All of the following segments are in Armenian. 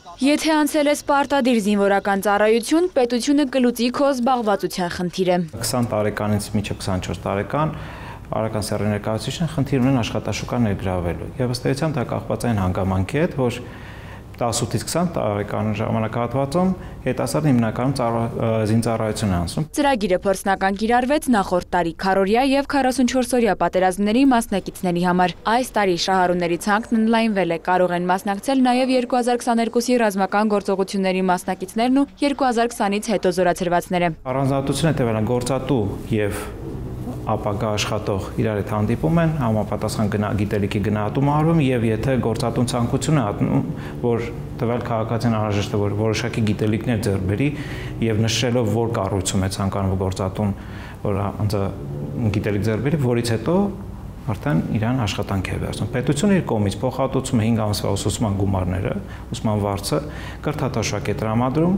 Եթե անցել ես պարտադիր զինվորական ծառայություն, պետությունը կլուծի քո զբաղվածության խնդիրը։ 20 տարեկանից մինչև 24 տարեկան արական սեռի ներկայացուցիչն խնդիր ունեն աշխատաշուկա ներգրավելու։ Եվ ըստ էության դա կախված է այն հանգամանքի հետ, որ 18-ից 20 տարեկան ժամանակահատվածում երիտասարդը հիմնականում զինծառայություն է անցնում։ Ծրագիրը փորձնական կիրառվեց նախորդ տարի քառօրյա եւ 44-օրյա պատերազմների մասնակիցների համար։ Այս տարի շահառուների ցանկն ընդլայնվել է, կարող են մասնակցել նաեւ 2022-ի ռազմական գործողությունների մասնակիցներն ու 2020-ից հետո զորացրվածները։ Առանձնահատկությունը հետևել է գործատու եւ ապագա աշխատող իրար հետ հանդիպում են, համապատասխան գիտելիքի գնահատում արվում եւ եթե գործատուն ցանկություն է հատնում, որ տվյալ քաղաքացին անհրաժեշտ է որ որոշակի գիտելիքներ ձեռք բերի եւ նշելով որ կառույցում է ցանկանում գործատուն, որ անձը գիտելիք ձեռք բերի, որից հետո արդեն իրան աշխատանք է վերցնում։ Պետությունը իր կողմից փոխհատուցում է 5 ամսվա ուսուցման գումարները, ուսման վարձը, կրթաթոշակ է տրամադրում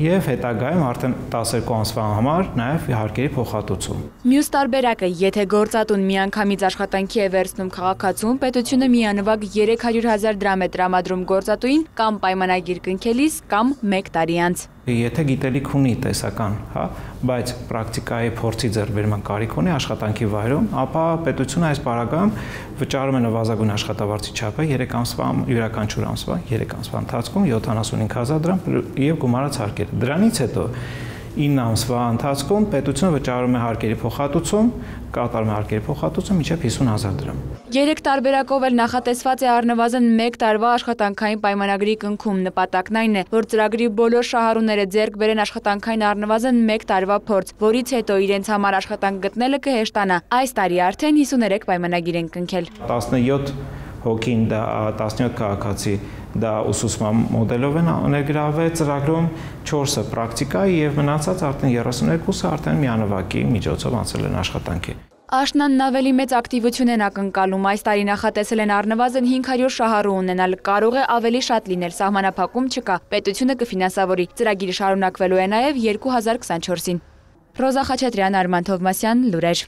եւ հետագայում արդեն 12 ամսվա համար նաեւ հարկերի փոխհատուցում։ Մյուս տարբերակը, եթե գործատուն միանգամից աշխատանքի է վերցնում քաղաքացուն, պետությունը միանվագ 300,000 դրամ է տրամադրում գործատուին կամ պայմանագիր կնքելիս կամ 1 տարի անց։ Եթե գիտելիք ունի տեսական, հա, բայց պրակտիկայի փորձի ձեռքբերման կարիք ունի աշխատանքի վայրում, ապա պետությունը այս պարագայում վճարում է նվազագույն աշխատավարձի չափը 3 ամսվա յուրաքանչյուր ամսվա 3 ամսվա ընթացքում 75,000 դրամ եւ գումարած հարկերը։ Դրանից հետո 9 ամսվա ընթացքում պետությունը վճարում է հարկերի փոխհատուցում, կատարում է հարկերի փոխհատուցում մինչև 50,000 դրամ։ 3 տարբերակով էլ նախատեսված է առնվազն 1 տարվա աշխատանքային պայմանագրի կնքում։ Նպատակն այն է, որ ծրագրի բոլոր շահառուները ձեռք բերեն աշխատանքային առնվազն 1 տարվա փորձ, որից հետո իրենց համար աշխատանք գտնելը կհեշտանա։ Այս տարի արդեն 53 պայմանագիր են կնքել։ 17 հոգին դա 17 քաղաքացի դա ուսուցման մոդելով են ներգրավել ծրագրում, 4-ը պրակտիկայի եւ մնացած արդեն 32-ը արդեն միանվագի միջոցով անցել են աշխատանքի։ Աշնանն ավելի մեծ ակտիվություն են ակնկալում, այս տարի նախատեսել են առնվազն 500 շահառու ունենալ, կարող է ավելի շատ լինել, սահմանափակում չկա, պետությունը կֆինանսավորի, ծրագիրը շարունակվելու է նաև 2024-ին։ Ռոզա Խաչատրյան, Արման Թովմասյան, լուրեր։